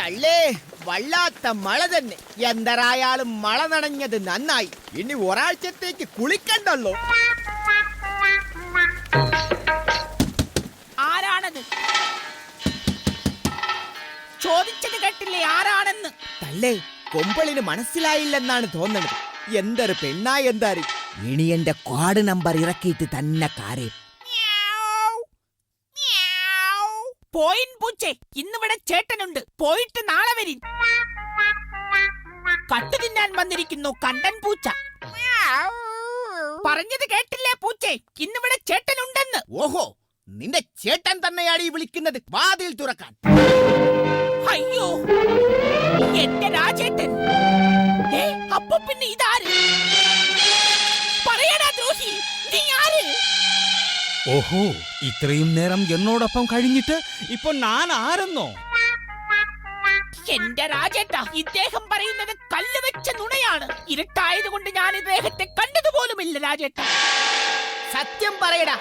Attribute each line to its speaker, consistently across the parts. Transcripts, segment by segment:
Speaker 1: തള്ളേ, വല്ലാത്ത മഴ തന്നെ. എന്തരായാലും മഴ നനഞ്ഞത് നന്നായി. ഇനി ഒരാഴ്ചത്തേക്ക് കുളിക്കണ്ടല്ലോ.
Speaker 2: ആരാണത്? ചോദിച്ചത് കേട്ടില്ലേ ആരാണെന്ന്?
Speaker 1: തള്ളേ, കൊമ്പളിന് മനസ്സിലായില്ലെന്നാണ് തോന്നുന്നത്. എന്തൊരു പെണ്ണായി എന്താറി. ഇനി എന്റെ ക്വാഡ് നമ്പർ ഇറക്കിയിട്ട് തന്നെ കാര്യം.
Speaker 2: പോയിൻ പൂച്ചേ, ഇന്നിവിടെ ചേട്ടനുണ്ട്. പോയിട്ട് നാളെ വരിൻ. കട്ടു തിന്നാൻ വന്നിരിക്കുന്നു കണ്ടൻ പൂച്ച. പറഞ്ഞത് കേട്ടില്ലേ പൂച്ചേ, ഇന്നിവിടെ ചേട്ടനുണ്ടെന്ന്.
Speaker 1: ഓഹോ, നിന്റെ ചേട്ടൻ തന്നെയാണ് ഈ വിളിക്കുന്നത്. വാതിൽ തുറക്കാൻ.
Speaker 2: അയ്യോ, എന്റെ രാജേട്ടൻ. അപ്പൊ പിന്നെ ഇതാര്? പറയടാ ദ്രോഹി, നീ ആര്?
Speaker 3: ഓഹോ, ഇത്രയും നേരം എന്നോടൊപ്പം കഴിഞ്ഞിട്ട് ഇപ്പൊ ഞാൻ ആരെന്നോ?
Speaker 2: എന്റെ രാജേട്ട, ഇദ്ദേഹം പറയുന്നത് കല്ല് വെച്ച നുണയാണ്. ഇരുട്ടായതുകൊണ്ട് ഞാൻ ഇദ്ദേഹത്തെ കണ്ടതുപോലുമില്ല രാജേട്ട.
Speaker 1: സത്യം പറയടാ,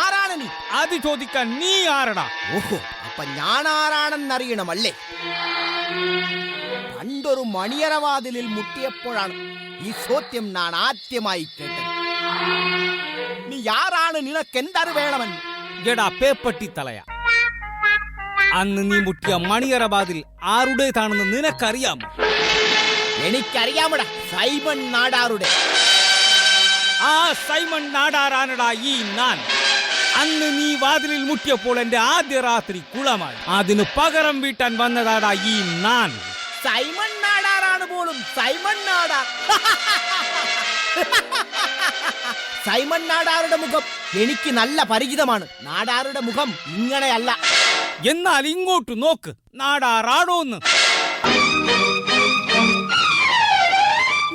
Speaker 1: ആരാണ് നീ?
Speaker 3: അത് ചോദിക്കാൻ നീ ആരടാ?
Speaker 1: ഓഹോ, അപ്പൊ ഞാൻ ആരാണെന്നറിയണമല്ലേ? പണ്ടൊരു മണിയറവാതിലിൽ മുട്ടിയപ്പോഴാണ് ഈ ചോദ്യം ഞാൻ ആദ്യമായി കേട്ടത്. നീ ആരാണ്? നിനക്കെന്തറി വേണമെന്ന്?
Speaker 3: എടാ പേപ്പട്ടി തലയ, അന്ന് നീ മുട്ടിയ മണിയറബാദിൽ ആരുടേതാണെന്ന് നിനക്കറിയാമോ?
Speaker 1: എനിക്കറിയാമടാ, സൈമൺ നാടാറുടെ.
Speaker 3: ആ സൈമൺ നാടാറാനടാ ഈ ഞാൻ. അന്ന് നീ വാതിലിൽ മുട്ടിയപ്പോൾ എന്റെ ആദ്യ രാത്രി കുളമായി. അതിന് പകരം വീട്ടാൻ വന്നതാടാ ഈ ഞാൻ.
Speaker 1: സൈമൺ നാടാറാണ് പോലും. സൈമൺ നാടാർ. സൈമൺ നാടാറുടെ മുഖം എനിക്ക് നല്ല പരിചിതമാണ്. നാടാറുടെ മുഖം ഇങ്ങനെയല്ല.
Speaker 3: എന്നാൽ ഇങ്ങോട്ട് നോക്ക്, നാടാറാടോന്ന്.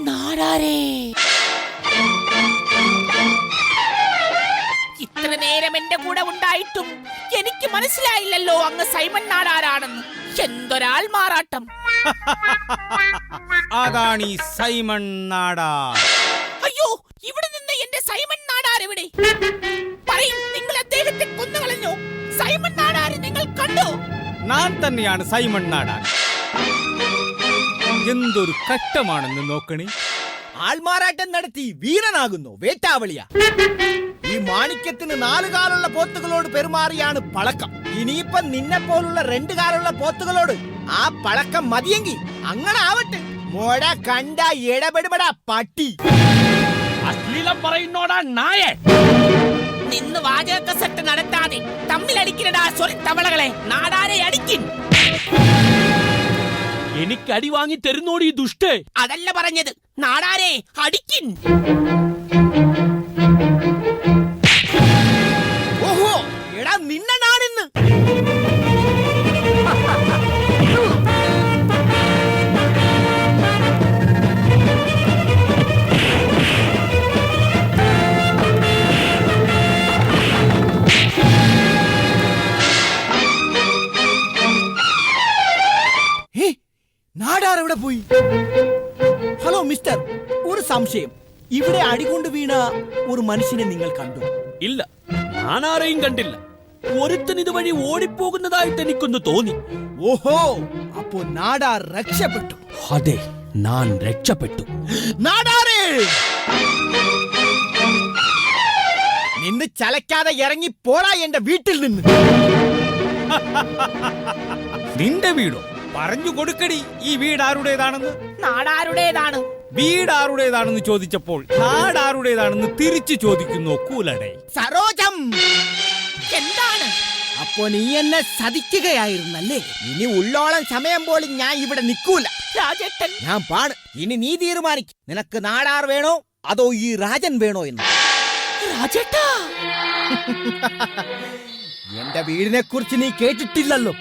Speaker 2: നാടാരേ, ഇത്ര നേരം എന്റെ കൂടെ ഉണ്ടായിട്ടും എനിക്ക് മനസ്സിലായില്ലല്ലോ അങ്ങ് സൈമൺ നാടാരാണെന്ന്. എന്തൊരാൾ മാറാട്ടം.
Speaker 3: അതാണ് ഈ സൈമൺ നാടാർ.
Speaker 2: അയ്യോ, ഇവിടെ നിന്ന് എന്റെ സൈമൺ നാടാർ എവിടെ? പറയും, നിങ്ങൾ അദ്ദേഹത്തെ കൊന്നുകളഞ്ഞോ? സൈമൺ നാടാരെ നിങ്ങൾ കണ്ടോ?
Speaker 3: ഞാൻ തന്നെയാണ് സൈമൺ നാടാർ. എന്തൊരു കഷ്ടമാണെന്ന് നോക്കണേ.
Speaker 1: ആൾമാറാട്ടം നടത്തി വീരനാകുന്നു വേട്ടാവളിയ. ഈ മാണിക്യത്തിന് 4 കാലുള്ള പോത്തുകളോട് പെരുമാറിയാണ് പഴക്കം. ഇനിയിപ്പം നിന്നെ പോലുള്ള 2 കാലുള്ള പോത്തുകളോട് ആ പഴക്കം മതിയെങ്കിൽ അങ്ങനെ ആവട്ടെ. മോട കണ്ട ഇടപെടുപടാ പട്ടി.
Speaker 3: അശ്ലീലം പറയുന്നോടാ നായ.
Speaker 2: നിന്ന് വാചക സെറ്റ് നടത്താതെ തമ്മിലടിക്കണടാ സോറി തവളകളെ. നാടാരെ അടിക്കിൻ.
Speaker 3: എനിക്ക് അടി വാങ്ങി തരുന്നോടി ദുഷ്ടേ.
Speaker 2: അതല്ല പറഞ്ഞത്, നാടാരെ അടിക്കിൻ.
Speaker 1: ഓഹോ, എടാ നിന്നെ നാണിന്ന്. നാടാർ എവിടെ പോയി? ഹലോ മിസ്റ്റർ, ഒരു സംശയം. ഇവിടെ അടികൊണ്ട് വീണ ഒരു മനുഷ്യനെ നിങ്ങൾ കണ്ടു?
Speaker 4: ഇല്ല, ഞാൻ ആരെയും കണ്ടില്ല. ഒരുത്തൻ ഇതുവഴി ഓടിപ്പോകുന്നതായിട്ട് എനിക്കൊന്ന് തോന്നി.
Speaker 1: ഓഹോ, അപ്പോ നാടാർ രക്ഷപ്പെട്ടു.
Speaker 4: അതെ, ഞാൻ രക്ഷപ്പെട്ടു.
Speaker 1: നാടാരേ, നിന്ന് ചലക്കാതെ ഇറങ്ങി പോരാ എന്റെ വീട്ടിൽ നിന്ന്.
Speaker 3: നിന്റെ വീടോ? പറഞ്ഞു കൊടുക്കടി ഈ വീട് ആരുടേതാണെന്ന്.
Speaker 2: നാടാരുടേതാണ്.
Speaker 3: വീട് ആരുടേതാണെന്ന് ചോദിച്ചപ്പോൾ നാടാരുടേതാണെന്ന് തിരിച്ചു ചോദിക്കുന്നു കൂലടേ.
Speaker 1: സരോജം,
Speaker 2: എന്താണ്?
Speaker 1: അപ്പോ നീ എന്നെ സതിക്കുകയായിരുന്നല്ലേ? ഇനി ഉള്ളോളം സമയം പോലും ഞാൻ ഇവിടെ നിൽക്കൂല.
Speaker 2: രാജേട്ടൻ,
Speaker 1: ഞാൻ പാണ്. ഇനി നീ തീരുമാനിക്കും, നിനക്ക് നാടാർ വേണോ അതോ ഈ രാജൻ വേണോ എന്ന്.
Speaker 2: രാജേട്ടാ,
Speaker 1: എന്റെ വീടിനെ കുറിച്ച് നീ കേട്ടിട്ടില്ലല്ലോ.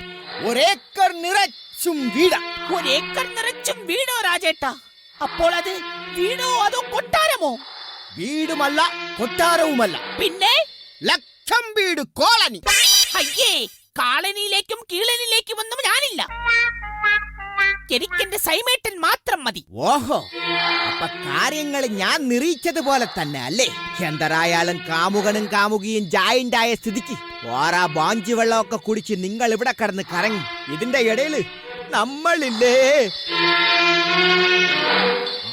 Speaker 1: ഒരേക്കർ നിറച്ചും വീട.
Speaker 2: ഒരേക്കർ നിറച്ചും വീടോ രാജേട്ടാ? അപ്പോൾ അത് വീടോ അതോ കൊട്ടാരമോ?
Speaker 1: വീടുമല്ല കൊട്ടാരവുമല്ല,
Speaker 2: പിന്നെ
Speaker 1: ലക്ഷം വീട് കോളനി.
Speaker 2: അയ്യേ, കാളനിയിലേക്കും കീളനിലേക്കും ഒന്നും ഞാനില്ല. എനിക്കെന്റെ സൈമേട്ടൻ മാത്രം മതി.
Speaker 1: ഓഹോ, അപ്പൊ കാര്യങ്ങൾ ഞാൻ നിരീക്ഷതുപോലെ തന്നെ അല്ലേ? എന്തരായാലും കാമുകനും കാമുകിയും ജോയിന്റ് ആയ സ്ഥിതിക്ക് ഓരാ ബാഞ്ചി വെള്ളമൊക്കെ കുടിച്ച് നിങ്ങൾ ഇവിടെ കിടന്ന് കറങ്ങി. ഇതിന്റെ ഇടയില് നമ്മളില്ലേ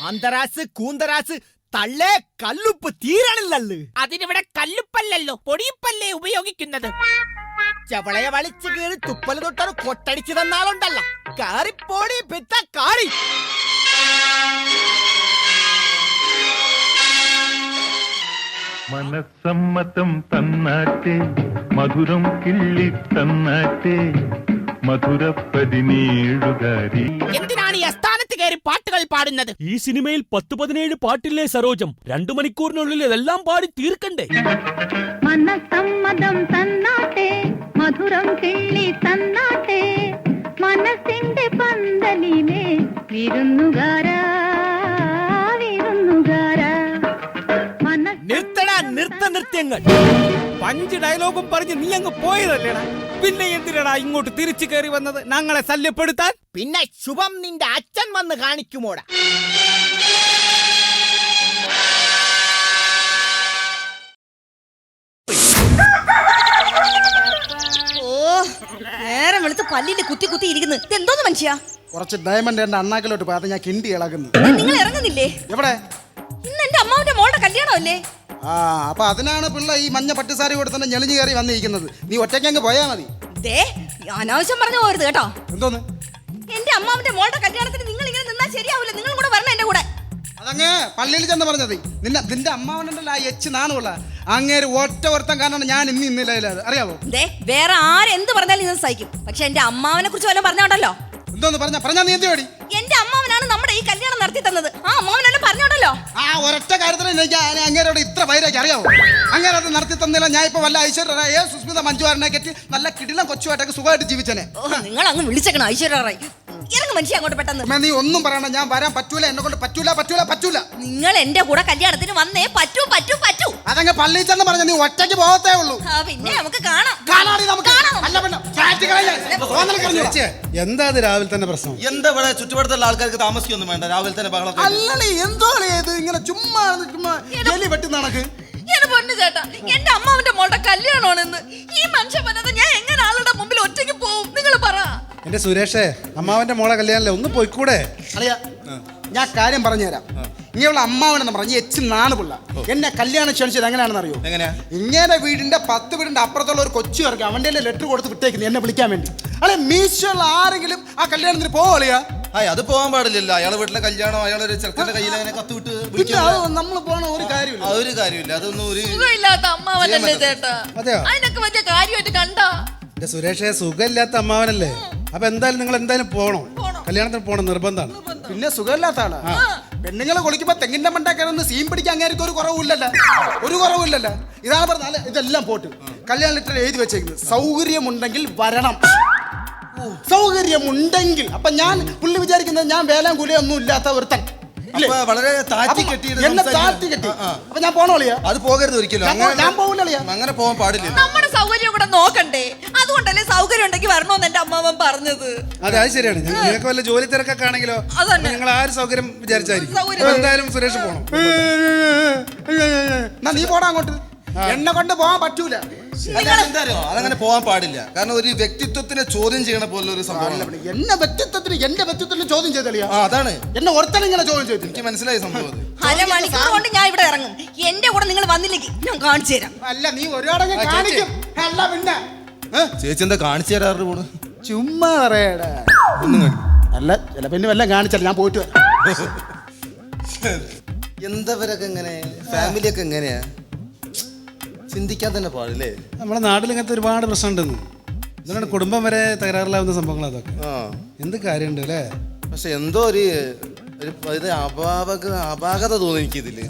Speaker 1: ആന്തരാസ് കൂന്തരാസ് തള്ളേ കല്ലുപ്പ് തീരണില്ലല്ലോ.
Speaker 2: അതിനിവിടെ കല്ലുപ്പല്ലല്ലോ പൊടിയുപ്പല്ലേ ഉപയോഗിക്കുന്നത്.
Speaker 1: ചവളയെ വലിച്ചു കീറി തുപ്പല് തൊട്ടൊരു കൊട്ടടിച്ചു തന്നാളുണ്ടല്ല. കാറിപ്പോടി പിത്ത കാറി.
Speaker 5: മനസ്സമ്മതം തന്നാട്ടെ മധുരം കിള്ളി തന്നാട്ടെ മധുര 17
Speaker 2: എന്തിനാണ് ഈ അസ്ഥാനത്ത് കയറി പാട്ടുകൾ പാടുന്നത്?
Speaker 4: ഈ സിനിമയിൽ 10-17 പാട്ടില്ലേ സരോജം? 2 മണിക്കൂറിനുള്ളിൽ ഇതെല്ലാം പാടി തീർക്കണ്ടേ?
Speaker 6: മനസ്സമ്മതം തന്നാട്ടെ മധുരം കിള്ളി തന്നാട്ടെ മനസ്സിന്റെ പന്തലിലെ വിരുന്നുകാരാ വിരുന്നുകാരാ.
Speaker 1: നിർത്തടാ നൃത്യങ്ങൾ.
Speaker 3: പഞ്ച് ഡയലോഗും പറഞ്ഞ് നീ അങ്ങ് പോയതല്ലേടാ. പിന്നെ എന്തിനാടാ ഇങ്ങോട്ട് തിരിച്ചു കയറി വന്നത്? ഞങ്ങളെ ശല്യപ്പെടുത്താൻ?
Speaker 1: പിന്നെ ശുഭം നിന്റെ അച്ഛൻ വന്ന് കാണിക്കുമോടാ.
Speaker 7: ഓ നേരം വെളുത്ത് പല്ലിന്റെ കുത്തി കുത്തി ഇരിക്കുന്നു. ഇതെന്തോന്ന് മനുഷ്യ?
Speaker 8: കുറച്ച് ഡയമണ്ട് എന്റെ അണ്ണാക്കിലോട്ട് പോയി അത് ഞാൻ കിണ്ടി ഇളകുന്നു.
Speaker 7: നിങ്ങൾ ഇറങ്ങുന്നില്ലേ?
Speaker 8: എവിടെ?
Speaker 7: ഇന്ന് എന്റെ അമ്മാവിന്റെ മോളുടെ കല്യാണമല്ലേ?
Speaker 8: ആ അപ്പൊ അതിനാണ് പിള്ള ഈ മഞ്ഞ പട്ടുസാരി കൊടുത്തന്നെ ഞെളിഞ്ഞു കയറി വന്നിരിക്കുന്നത്. നീ ഒറ്റയ്ക്ക് അങ്ങ് പോയാ മതി.
Speaker 7: ദേ അനാവശ്യം പറഞ്ഞു പോകരുത് കേട്ടോ.
Speaker 8: എന്തോന്ന്?
Speaker 7: എന്റെ അമ്മാവിന്റെ മോളുടെ കല്യാണത്തിന് നിങ്ങൾ ഇങ്ങനെ നിന്നാൽ ശരിയാവില്ല. നിങ്ങൾ കൂടെ വരണം എന്റെ കൂടെ.
Speaker 8: അതങ്ങ് പള്ളിയിൽ ചെന്ന് പറഞ്ഞത്. നിന്റെ അമ്മാവനുണ്ടല്ലോ ആ എച്ച് നാണുള്ള അങ്ങേര് ഒറ്റ ഒരുത്തം കാരണം ഞാൻ ഇന്നില്ല അറിയാവോ?
Speaker 7: ദേ വേറെ ആരെന്ത് പറഞ്ഞാലും ഇന്ന് സഹിക്കും. പക്ഷെ എന്റെ അമ്മാവനെ കുറിച്ച് വല്ലതും പറഞ്ഞോണ്ടല്ലോ.
Speaker 8: എന്തോന്ന് പറഞ്ഞാ നീ എന്ത് പേടി?
Speaker 7: എന്റെ അമ്മാവനാണ് നമ്മുടെ ഈ കല്യാണം നടത്തി തന്നത്. ആ അമ്മാവനെല്ലാം പറഞ്ഞോണ്ടല്ലോ.
Speaker 8: ആ ഒരൊറ്റ കാര്യത്തിൽ എനിക്ക് അങ്ങേരോട് ഇത്ര വൈരാഗ്യം അറിയാവോ? അങ്ങേരത് നടത്തി തന്നില്ല. ഞാൻ ഇപ്പൊ വല്ല ഐശ്വര്യ സുസ്മിത മഞ്ജുവാരനെ കെട്ടി നല്ല കിടിലം കൊച്ചുമായിട്ടൊക്കെ സുഖമായിട്ട് ജീവിച്ചനെ.
Speaker 7: നിങ്ങൾ അങ്ങ് വിളിച്ചേക്കണം ഐശ്വര്യ റായ്. ഇറങ്ങ് മനുഷ്യ അങ്ങോട്ട് പെട്ടെന്ന്.
Speaker 8: നീ ഒന്നും പറയണ്ട. ഞാൻ വരാൻ പറ്റൂല. എന്നെ കൊണ്ട് പറ്റൂല.
Speaker 7: നിങ്ങൾ എന്റെ കൂടെ കല്യാണത്തിന് വന്നേ പറ്റൂ.
Speaker 8: അതങ്ങ് പള്ളിയിൽ ചെന്ന് പറഞ്ഞ നീ ഒറ്റയ്ക്ക് പോകത്തേ ഉള്ളൂ.
Speaker 7: പിന്നെ നമുക്ക് കാണാം.
Speaker 9: എന്താ അത് രാവിലെ തന്നെ പ്രശ്നം?
Speaker 10: എന്താ ഇവിടെ ചുറ്റുപാടത്തുള്ള ആൾക്കാർക്ക് താമസിക്കൊന്നും വേണ്ട. രാവിലെ തന്നെ ബഹളം.
Speaker 8: അല്ലേ എന്തോ ഇങ്ങനെ ചുമ്മാ എലി വെട്ടി നടക്ക്.
Speaker 7: എന്റെ പൊന്നു ചേട്ടാ, എന്റെ അമ്മാവിന്റെ മോളുടെ കല്യാണമാണെന്ന് ഈ മനുഷ്യൻ പറഞ്ഞത് ഞാൻ എങ്ങനെ ആളുടെ മുമ്പിൽ ഒറ്റയ്ക്ക് പോവും? നിങ്ങൾ പറ.
Speaker 9: എന്റെ സുരേഷേ, അമ്മാവന്റെ മോളെ കല്യാണല്ലേ, ഒന്ന് പോയിക്കൂടെ?
Speaker 8: അളിയ ഞാൻ കാര്യം പറഞ്ഞുതരാം. ഇങ്ങനെയുള്ള അമ്മാവനെന്ന് പറഞ്ഞ എച്ച് നാണ് പിള്ള എന്നെ കല്യാണം ക്ഷണിച്ചത് എങ്ങനെയാണെന്ന് അറിയോ?
Speaker 10: എങ്ങനെയാ?
Speaker 8: ഇങ്ങനെ വീടിന്റെ 10 വീടിന്റെ അപ്പുറത്തുള്ള ഒരു കൊച്ചു ഇറക്കി അവന്റെ ലെറ്റർ കൊടുത്ത് വിട്ടേക്കുന്നു എന്നെ വിളിക്കാൻ വേണ്ടി. അല്ലെ മീശുള്ള ആരെങ്കിലും ആ കല്യാണത്തിന് പോവളിയാ?
Speaker 10: അത് പോകാൻ പാടില്ലല്ലോ. അയാളെ വീട്ടിലെ കല്യാണം അയാളൊരു ചെറുക്കന്റെ കയ്യിൽ അങ്ങനെ കത്ത് വിട്ട്
Speaker 8: നമ്മൾ പോണ ഒരു കാര്യമില്ല.
Speaker 10: ഒരു കാര്യമില്ല. അതൊന്നും ഒരു
Speaker 7: സുഖമില്ലാത്ത അമ്മാവനല്ലേ ചേട്ടാ?
Speaker 9: അതെയോ?
Speaker 7: അതിനൊക്കെ വലിയ കാര്യമായിട്ട് കണ്ടാ?
Speaker 9: എന്റെ സുരേഷേ, സുഖമില്ലാത്ത അമ്മാവനല്ലേ? അപ്പൊ എന്തായാലും നിങ്ങൾ എന്തായാലും പോകണം. കല്യാണത്തിന് പോകണം, നിർബന്ധമാണ്.
Speaker 8: പിന്നെ സുഖമില്ലാത്ത ആളാ. പെണ്ണുങ്ങളെ കുളിക്കുമ്പോ തെങ്ങിന്റെ മണ്ടൊക്കെ സീൻ പിടിക്കാൻ അങ്ങേർക്ക് ഒരു കുറവില്ലല്ലോ. ഇതാണ് പറഞ്ഞാൽ ഇതെല്ലാം പോട്ട് കല്യാണ ലെറ്റർ എഴുതി വെച്ചേക്കുന്നത്. സൗകര്യമുണ്ടെങ്കിൽ വരണം. സൗകര്യമുണ്ടെങ്കിൽ. അപ്പൊ ഞാൻ പുള്ളി വിചാരിക്കുന്നത് ഞാൻ വേലാൻ കുലിയൊന്നും ഇല്ലാത്ത ഒരുത്തൻ.
Speaker 10: വളരെ താറ്റി കെട്ടി
Speaker 8: എന്നെ താറ്റി കെട്ടി. അപ്പൊ ഞാൻ പോണോളിയാ?
Speaker 10: അത് പോകരുത് ഒരിക്കലും.
Speaker 8: ഞാൻ പോകില്ല.
Speaker 10: അങ്ങനെ പോകാൻ പാടില്ല.
Speaker 7: നമ്മുടെ സൗകര്യം കൂടെ നോക്കണ്ടേ? അതുകൊണ്ടല്ലേ സൗകര്യം ഉണ്ടെങ്കിൽ വരണോന്ന് എന്റെ അമ്മാവൻ പറഞ്ഞത്.
Speaker 9: അതെ, അത് ശരിയാണ്. നിങ്ങൾക്ക് വല്ല ജോലി തിരക്കൊക്കെ ആണെങ്കിലോ നിങ്ങൾ ആ ഒരു സൗകര്യം വിചാരിച്ചായിരിക്കും. അപ്പൊ എന്തായാലും സുരേഷ് പോകണം.
Speaker 8: നീ പോടാ അങ്ങോട്ട്. എന്നെ കൊണ്ട് പോകാൻ പറ്റൂല.
Speaker 10: അതങ്ങനെ പോകാൻ പാടില്ല. കാരണം ഒരു വ്യക്തിത്വത്തിനെ ചോദ്യം ചെയ്യണ പോലെ ഒരു സംഭവം.
Speaker 8: എന്റെ വ്യക്തിത്വത്തിന് ചോദ്യം ചെയ്തളിയാ.
Speaker 10: അതാണ്
Speaker 8: എന്നെ ഒരുത്തനെ ഇങ്ങനെ ചോദ്യം ചെയ്തു.
Speaker 10: എനിക്ക് മനസ്സിലായ സംഭവം.
Speaker 7: അരമണിക്കൂർ കൊണ്ട് ഞാൻ ഇവിടെ ഇറങ്ങും. എന്റെ കൂടെ നിങ്ങൾ വന്നില്ലെങ്കിൽ ഞാൻ കാണിച്ചു തരാം.
Speaker 8: അല്ല നീ ഒരാളെ കാണിക്കും. അല്ല പിന്നെ
Speaker 10: ചേച്ചി എന്താ കാണിച്ചു തരാറ് പോണ്?
Speaker 8: ചുമ്മാ പറയടാ. അല്ല ചില പിന്നെ വല്ല കാണിച്ചാൽ ഞാൻ പോയിട്ട് വരാം.
Speaker 10: എന്തവരൊക്കെ എങ്ങനെ ഫാമിലിയൊക്കെ എങ്ങനെയാ ചിന്തിക്കാൻ തന്നെ പാടില്ലേ?
Speaker 9: നമ്മുടെ നാട്ടിൽ ഇങ്ങനത്തെ ഒരുപാട് പ്രശ്നമുണ്ടെന്ന്. ഇതുകൊണ്ട് കുടുംബം വരെ തകരാറിലാവുന്ന സംഭവങ്ങൾ അതൊക്കെ. എന്ത് കാര്യമുണ്ട് അല്ലേ?
Speaker 10: പക്ഷെ എന്തോ ഒരു അപാകത തോന്നി എനിക്കിതില്.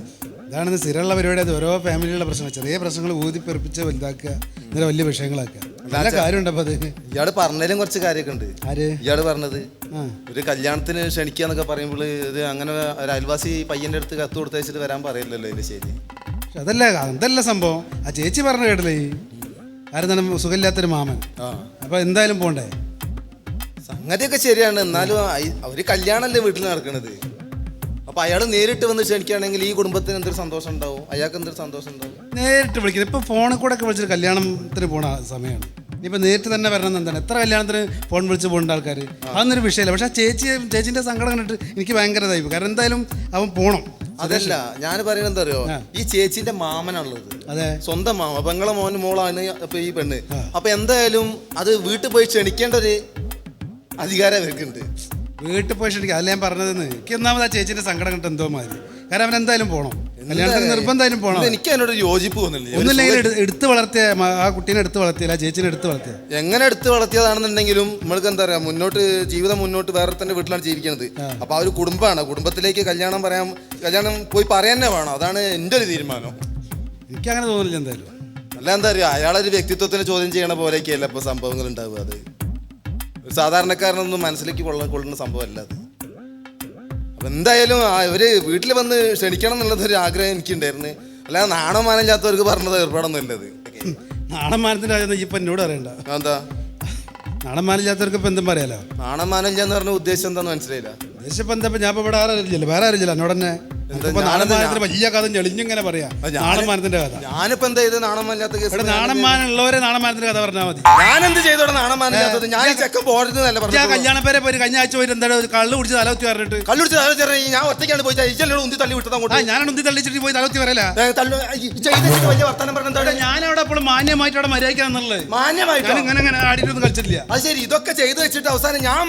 Speaker 9: ഇതാണ് സ്ഥിരമുള്ള പരിപാടി. അത് ഓരോ ഫാമിലിയുള്ള പ്രശ്നം, ചെറിയ പ്രശ്നങ്ങൾ ഊതിപ്പെറുപ്പിച്ച് വലുതാക്കുക, ഇന്നലെ വലിയ വിഷയങ്ങളാക്കുക. നല്ല കാര്യമുണ്ട്. അപ്പൊ അത്
Speaker 10: ഇയാള് പറഞ്ഞതിലും കുറച്ച് കാര്യമൊക്കെ ഉണ്ട്.
Speaker 9: ആര്?
Speaker 10: ഇയാള് പറഞ്ഞത് ഒരു കല്യാണത്തിന് ക്ഷണിക്കാന്നൊക്കെ പറയുമ്പോൾ ഇത് അങ്ങനെ ഒരു അയൽവാസി പയ്യന്റെ അടുത്ത് കത്ത് കൊടുത്തയച്ചിട്ട് വരാൻ പറയില്ലല്ലോ. ഇതിന് ശരി
Speaker 9: അതല്ല സംഭവം. ആ ചേച്ചി പറഞ്ഞു കേട്ടില്ലേ, ആരും തന്നെ സുഖമില്ലാത്തൊരു മാമൻ. അപ്പൊ എന്തായാലും പോണ്ടേ?
Speaker 10: സംഗതിയൊക്കെ ശരിയാണ്. എന്നാലും അവര് കല്യാണല്ലേ വീട്ടിൽ നടക്കണത്. അപ്പൊ അയാൾ നേരിട്ട് വന്ന് ക്ഷണിക്കുകയാണെങ്കിൽ ഈ കുടുംബത്തിന് എന്തൊരു സന്തോഷം ഉണ്ടാവും, അയാൾക്ക് എന്തൊരു സന്തോഷം ഉണ്ടാവും.
Speaker 9: നേരിട്ട് വിളിക്കുന്നത്. ഇപ്പൊ ഫോണിൽ കൂടെ ഒക്കെ വിളിച്ചിട്ട് കല്യാണത്തിന് പോണ സമയമാണ്. ഇനിയിപ്പോൾ നേരിട്ട് തന്നെ വരണം എന്താണ്, എത്ര കല്യാണത്തിന് ഫോൺ വിളിച്ച് പോകേണ്ട ആൾക്കാർ, അതൊന്നൊരു വിഷയമില്ല. പക്ഷെ ചേച്ചീൻ്റെ സങ്കടം കണ്ടിട്ട് എനിക്ക് ഭയങ്കര ഇതായി. കാരണം എന്തായാലും അവൻ പോകണം.
Speaker 10: അതല്ല ഞാൻ പറയുന്നത് എന്താ അറിയോ, ഈ ചേച്ചിന്റെ മാമനാണുള്ളത്.
Speaker 9: അതെ,
Speaker 10: സ്വന്തം മാമ, പെങ്ങളെ മോന് മോളാണ് അപ്പൊ ഈ പെണ്ണ്. അപ്പൊ എന്തായാലും അത് വീട്ടിൽ പോയി ക്ഷണിക്കേണ്ട ഒരു അധികാരം അവർക്കുണ്ട്.
Speaker 9: വീട്ടിൽ പോയി ക്ഷണിക്കുക, അതല്ല ഞാൻ പറഞ്ഞതെന്ന്. എനിക്ക് ഒന്നാമത് ആ ചേച്ചിന്റെ സങ്കടം കണ്ടിട്ട് എന്തോ മാതിരി. കാരണം അവൻ എന്തായാലും പോകണം, കല്യാണത്തിന് നിർബന്ധമായാലും പോകണം.
Speaker 10: എനിക്ക് അതിനോട് യോജിപ്പ് തോന്നില്ല.
Speaker 9: ഒന്നുമില്ലെങ്കിൽ എടുത്ത് വളർത്തിയ ആ കുട്ടീനെ എടുത്ത് വളർത്തിയില്ല, ആ ചേച്ചിനെ എടുത്ത് വളർത്തിയ.
Speaker 10: എങ്ങനെ എടുത്ത് വളർത്തിയതാണെന്നുണ്ടെങ്കിലും നമ്മൾക്ക് എന്താ പറയാ, ജീവിതം മുന്നോട്ട് വേറെ തന്നെ വീട്ടിലാണ് ജീവിക്കുന്നത്. അപ്പൊ ആ ഒരു കുടുംബമാണ്, കുടുംബത്തിലേക്ക് കല്യാണം പോയി പറയാൻ തന്നെ വേണം. അതാണ് എൻ്റെ ഒരു തീരുമാനം.
Speaker 9: എനിക്കങ്ങനെ തോന്നില്ല എന്തായാലും.
Speaker 10: അല്ല എന്താ പറയുക, അയാളൊരു വ്യക്തിത്വത്തിന് ചോദ്യം ചെയ്യണ പോലെയൊക്കെയല്ല ഇപ്പൊ സംഭവങ്ങൾ ഉണ്ടാവുക. അത് സാധാരണക്കാരനൊന്നും മനസ്സിലേക്ക് കൊള്ളുന്ന സംഭവമല്ല അത്. അപ്പൊ എന്തായാലും ഇവര് വീട്ടിൽ വന്ന് ക്ഷണിക്കണം എന്നുള്ളത് ഒരു ആഗ്രഹം എനിക്കുണ്ടായിരുന്നു. അല്ലാതെ നാണമാനില്ലാത്തവർക്ക് പറഞ്ഞത് ഏർപ്പാടൊന്നും ഇല്ലത്.
Speaker 9: നാണമാനത്തിന്റെ ഇപ്പൊ എന്നോട് അറിയണ്ട.
Speaker 10: എന്താ
Speaker 9: നാണമാനില്ലാത്തവർക്ക് ഇപ്പൊ എന്തും പറയാലോ.
Speaker 10: നാണമാനില്ലാന്ന് പറഞ്ഞ ഉദ്ദേശം എന്താന്ന് മനസ്സിലായില്ല.
Speaker 9: ഉദ്ദേശം ഇപ്പൊ എന്താ, ഞാൻ ഇപ്പൊ ഇവിടെ വേറെ അറിയില്ല എന്നോട് തന്നെ. നാണമാനത്തിന് വലിയ കഥ ഞെളിഞ്ഞിങ്ങനെ പറയാ, നാണമാനത്തിന്റെ കഥ.
Speaker 10: ഞാനിപ്പോ എന്താ ചെയ്ത് നാണമാനില്ലാത്ത കേസ്?
Speaker 9: നാണമാനുള്ളവരെ നാണമാനത്തിന്റെ കഥ പറഞ്ഞാൽ മതി.
Speaker 10: ഞാൻ എന്ത് ചെയ്തോടെ നാണമാനില്ലാത്തത്? ഞാൻ ഈ ചെക്കൻ പോരുന്നതല്ല പറഞ്ഞു.
Speaker 9: കല്യാണ പേരെ പോയി കഴിഞ്ഞ ആഴ്ച പോയി എന്താ ഒരു കള്ളു കുടിച്ച് തലകുത്തി പറഞ്ഞിട്ട്.
Speaker 10: കള്ളുടിച്ച് തലകുത്തി ഞാൻ ഒറ്റയ്ക്കാണ് പോയി ഉന്തി തള്ളി വിട്ടത് അങ്ങോട്ട്.
Speaker 9: ഞാനാണ് ഉന്തി തള്ളിച്ചിട്ട് പോയി തലകുത്തി വരല.
Speaker 10: വലിയ വർത്താനം പറഞ്ഞ
Speaker 9: ഞാനവിടെ അപ്പോൾ മാന്യമായിട്ട് അവിടെ മര്യാദക്കാന്നുള്ളത്.
Speaker 10: മാന്യമായിട്ട്
Speaker 9: ഇങ്ങനെ ആടിയിട്ടൊന്നും കളിച്ചിട്ടില്ല.
Speaker 10: അത് ശരി, ഇതൊക്കെ ചെയ്ത് വെച്ചിട്ട് അവസാനം ഞാൻ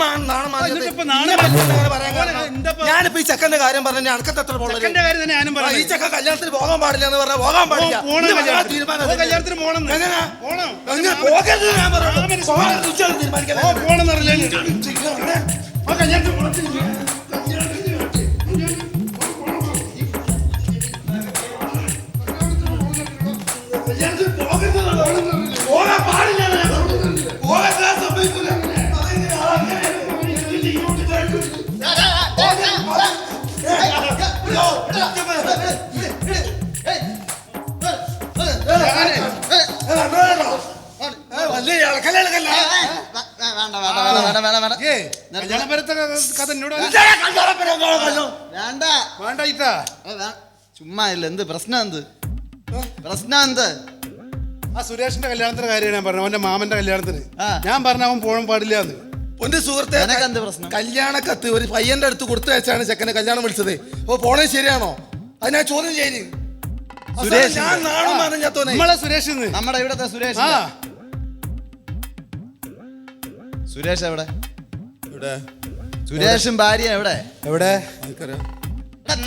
Speaker 10: ഞാനിപ്പോ ഈ ചെക്കന്റെ കാര്യം പറഞ്ഞു. അനക്കത്തെ എത്ര ഈ ചെക്കൻ കല്യാണത്തിന് പോകാൻ പാടില്ല എന്ന് പറഞ്ഞാൽ പോകാൻ പാടില്ല.
Speaker 9: കല്യാണത്തിന് പോകണം.
Speaker 8: ചുമ്മാ ഇല്ല. എന്ത് പ്രശ്നം? എന്ത്
Speaker 9: ആ സുരേഷിന്റെ കല്യാണത്തിന്റെ കാര്യം ഞാൻ പറഞ്ഞു, അവന്റെ മാമന്റെ കല്യാണത്തിന്. ഞാൻ പറഞ്ഞ അവൻ പോകാൻ പാടില്ല എന്ന്.
Speaker 10: ഒരു സുഹൃത്തെ, കല്യാണക്കത്ത് ഒരു പയ്യന്റെ അടുത്ത് കൊടുത്തു വെച്ചാണ് ചെക്കനെ കല്യാണം വിളിച്ചത്. അപ്പൊ പോണേ ശരിയാണോ? അത് ഞാൻ ചോദ്യം ചെയ്ത്. സുരേഷ് നമ്മളെ സുരേഷ്,
Speaker 8: നമ്മുടെ ഇവിടത്തെ സുരേഷ്. സുരേഷ് എവിടെ? സുരേഷും ഭാര്യ എവിടെ?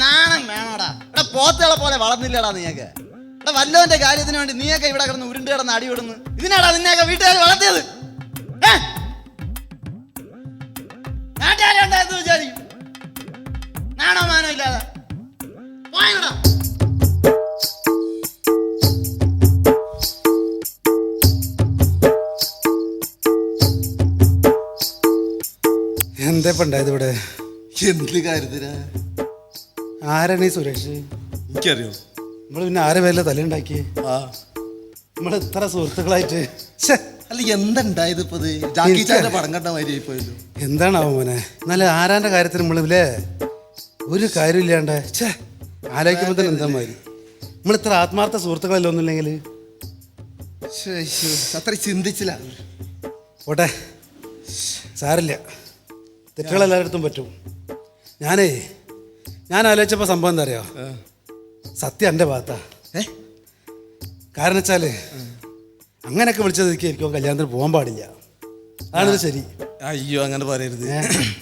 Speaker 8: നാണം വേണോടാ. ഇവിടെ പോത്തുകളെ പോലെ വളർന്നില്ലടാ നീയൊക്കെ. ഇവിടെ വല്ലവന്റെ കാര്യത്തിന് വേണ്ടി നീയൊക്കെ ഇവിടെ കിടന്ന് ഉരുണ്ട് കിടന്ന് അടിവിടുന്നു. ഇതിനാടാ നിന്നെയൊക്കെ വീട്ടുകാർ വളർത്തിയത്? നാട്ടുകാരുണ്ടായിരുന്നു വിചാരിക്കും. നാണോ മാനോ ഇല്ലാതെ പോയടാ.
Speaker 9: എന്താ ഉണ്ടായത് ഇവിടെ?
Speaker 10: എന്ത് കാര്യത്തിനാ?
Speaker 9: ആരാണ് ഈ സുരേഷ്?
Speaker 10: എനിക്കറിയോ.
Speaker 9: നമ്മള് പിന്നെ ആരെ പേരിലെ തലയുണ്ടാക്കി? നമ്മള് ഇത്ര സുഹൃത്തുക്കളായിട്ട്.
Speaker 10: അല്ല എന്തുണ്ടായത് ഇപ്പൊ? ജാക്കി ചാന്റെ പടം കണ്ട മാതിരി പോയല്ലോ.
Speaker 9: എന്താണാവോ മോനെ? എന്നാലും ആരാന്റെ കാര്യത്തിന് നമ്മളില്ലേ ഒരു കാര്യമില്ലാണ്ട് ആലോചിക്കുമ്പോ തന്നെ എന്താ മാതിരി. നമ്മൾ ഇത്ര ആത്മാർത്ഥ സുഹൃത്തുക്കളല്ലോ ഒന്നുമില്ലെങ്കിൽ
Speaker 10: അത്ര ചിന്തിച്ചില്ല.
Speaker 9: പോട്ടെ, സാരില്ല, തെറ്റുകളെല്ലായിടത്തും പറ്റും. ഞാൻ ആലോചിച്ചപ്പോൾ സംഭവം എന്താ അറിയോ? സത്യം എൻ്റെ ഭാഗത്താ. കാരണം വെച്ചാല് അങ്ങനെയൊക്കെ വിളിച്ചത് എനിക്ക് കല്യാണത്തിന് പോകാൻ പാടില്ല. അതാണിത് ശരി.
Speaker 10: അയ്യോ അങ്ങനെ പറയരുത്.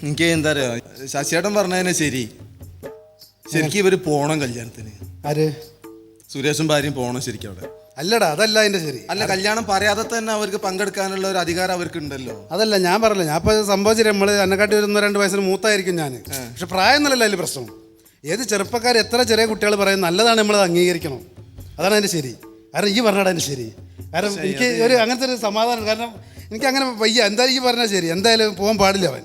Speaker 10: എനിക്ക് എന്താ അറിയോ, ശശിയേട്ടൻ പറഞ്ഞതിനെ ശരിക്കും ഇവര് പോണം കല്യാണത്തിന്.
Speaker 9: ആര്?
Speaker 10: സുരേഷും ഭാര്യയും പോണം ശരിക്കും അവിടെ.
Speaker 9: അല്ലടാ, അതല്ല അതിന്റെ ശരി.
Speaker 10: അല്ല, കല്യാണം പറയാതെ തന്നെ അവർക്ക് പങ്കെടുക്കാനുള്ള ഒരു അധികാരം അവർക്ക് ഉണ്ടല്ലോ.
Speaker 9: അതല്ല ഞാൻ പറഞ്ഞില്ല. ഞാൻ ഇപ്പൊ സംഭവിച്ചില്ല, നമ്മള് എന്നെക്കാട്ടി ഒരു 1-2 വയസ്സിന് മൂത്തായിരിക്കും ഞാൻ. പക്ഷെ പ്രായം എന്നല്ല അതിൽ പ്രശ്നം. ഏത് ചെറുപ്പക്കാർ എത്ര ചെറിയ കുട്ടികൾ പറയും നല്ലതാണ്, നമ്മളത് അംഗീകരിക്കണം. അതാണ് അതിന്റെ ശരി. കാരണം ഈ പറഞ്ഞാടാ അതിന്റെ ശരി. കാരണം എനിക്ക് ഒരു അങ്ങനത്തെ ഒരു സമാധാനം. കാരണം എനിക്ക് അങ്ങനെ വയ്യ. എന്തായാലും ഈ പറഞ്ഞാൽ ശരി, എന്തായാലും പോകാൻ പാടില്ല അവൻ.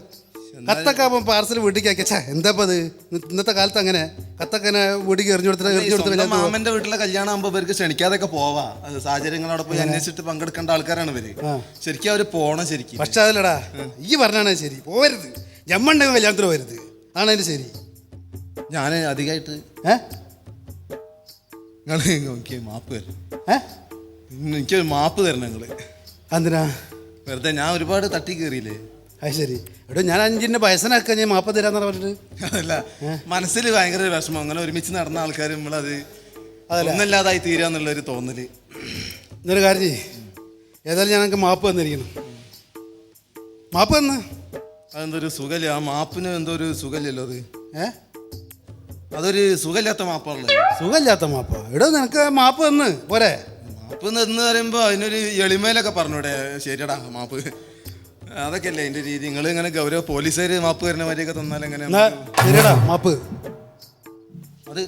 Speaker 9: കത്തൊക്കെ ആകുമ്പോൾ പാർസൽ വീട്ടിലേക്ക് അയച്ചാ എന്താ അത്? ഇന്നത്തെ കാലത്ത് അങ്ങനെ കത്തൊക്കെ വീട്ടിൽ എറിഞ്ഞു കൊടുത്തിട്ട്
Speaker 10: മാമന്റെ വീട്ടിലെ കല്യാണം ആകുമ്പോൾ ഇവർക്ക് ക്ഷണിക്കാതൊക്കെ പോവാ. സാഹചര്യങ്ങളോടെ പോയി അന്വേഷിച്ചിട്ട് പങ്കെടുക്കേണ്ട ആൾക്കാരാണ് ഇവര്. ശരിക്കും അവര് പോണം ശരിക്കും.
Speaker 9: പക്ഷെ അതല്ലടാ, ഈ പറഞ്ഞാണ് ശരി. പോവരുത്, ജമ്മുണ്ടെങ്കിൽ കല്യാണത്തിന് പോകരുത്. ആണ് അതിന്റെ ശരി.
Speaker 10: ഞാൻ അധികമായിട്ട് എനിക്ക് മാപ്പ് തരും. എനിക്കൊരു മാപ്പ് തരണം നിങ്ങള്.
Speaker 9: എന്തിനാ?
Speaker 10: വെറുതെ ഞാൻ ഒരുപാട് തട്ടി കയറിയില്ലേ?
Speaker 9: അത് ശരി. എടോ ഞാൻ 5-ന്റെ പൈസനൊക്കെ ഞാൻ മാപ്പ് തരാന്നാണ് പറഞ്ഞിട്ട്.
Speaker 10: അതല്ല, മനസ്സിൽ ഭയങ്കര വിഷമം. അങ്ങനെ ഒരുമിച്ച് നടന്ന ആൾക്കാർ നമ്മളത് ഒന്നല്ലാതായി തീരാന്നുള്ളൊരു തോന്നല്.
Speaker 9: എന്നൊരു കാര്യം ചെയ്യ്, ഏതായാലും ഞങ്ങൾക്ക് മാപ്പ് തന്നിരിക്കണം. മാപ്പ് തന്ന്
Speaker 10: അതെന്തൊരു സുഖമില്ല. ആ മാപ്പിന് എന്തോ ഒരു സുഖമില്ലല്ലോ അത്. അതൊരു സുഖമില്ലാത്ത മാപ്പാണല്ലോ.
Speaker 9: സുഖമില്ലാത്ത മാപ്പാ? എടോ നിനക്ക് മാപ്പ് തന്ന് പോരെ?
Speaker 10: മാപ്പ് എന്ന് പറയുമ്പോൾ അതിനൊരു എളിമയിലൊക്കെ പറഞ്ഞൂടെ? ശരിയടാ മാപ്പ്, അതൊക്കെ അല്ലേ അതിന്റെ രീതി. നിങ്ങൾ ഇങ്ങനെ ഗൗരവ പോലീസുകാർ മാപ്പ് തരുന്ന മാതിരിയൊക്കെ തന്നാൽ എങ്ങനെ?
Speaker 9: ശരിയടാ മാപ്പ്.
Speaker 10: അത്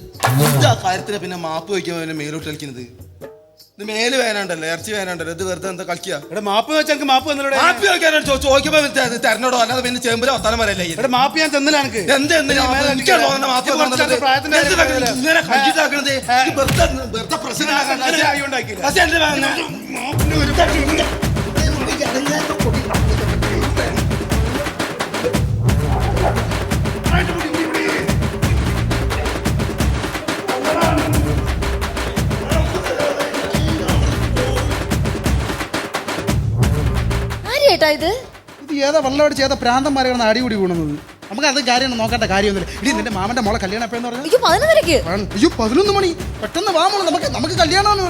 Speaker 10: ആ കാര്യത്തിന് പിന്നെ മാപ്പ് വയ്ക്കാൻ പിന്നെ മേലോട്ട് കളിക്കുന്നത്. ഇത് മേല് വേനാണ്ടല്ലോ, ഇറച്ചി വേനാണ്ടല്ലോ. ഇത് വെറുതെ എന്താ കളിക്കുക?
Speaker 9: എടാ മാപ്പ് വെച്ചാൽ മാപ്പ് തന്നല്ലോ.
Speaker 10: മാപ്പ് വയ്ക്കാനോ ചോദിക്കുമ്പോ തരണോടോ, അല്ലാതെ പിന്നെ ചേമ്പല വർത്താനം പറയല്ലേ?
Speaker 9: എടാ മാപ്പ് ഞാൻ തന്നില്ല എനിക്ക്.
Speaker 8: ഇത് ഏതാ വെള്ളമടിച്ച് ഏതാ പ്രാന്തന്മാരെ അടികൂടി കൂടുന്നത്? നമുക്ക് അത് കാര്യം നോക്കേണ്ട കാര്യമൊന്നുമില്ല. ഇടി നിന്റെ മാമന്റെ മോളെ കല്യാണം എപ്പോഴെന്ന് പറഞ്ഞു? 11 മണി. പെട്ടെന്ന് വാ മോളെ, നമുക്ക് കല്യാണമാണ്.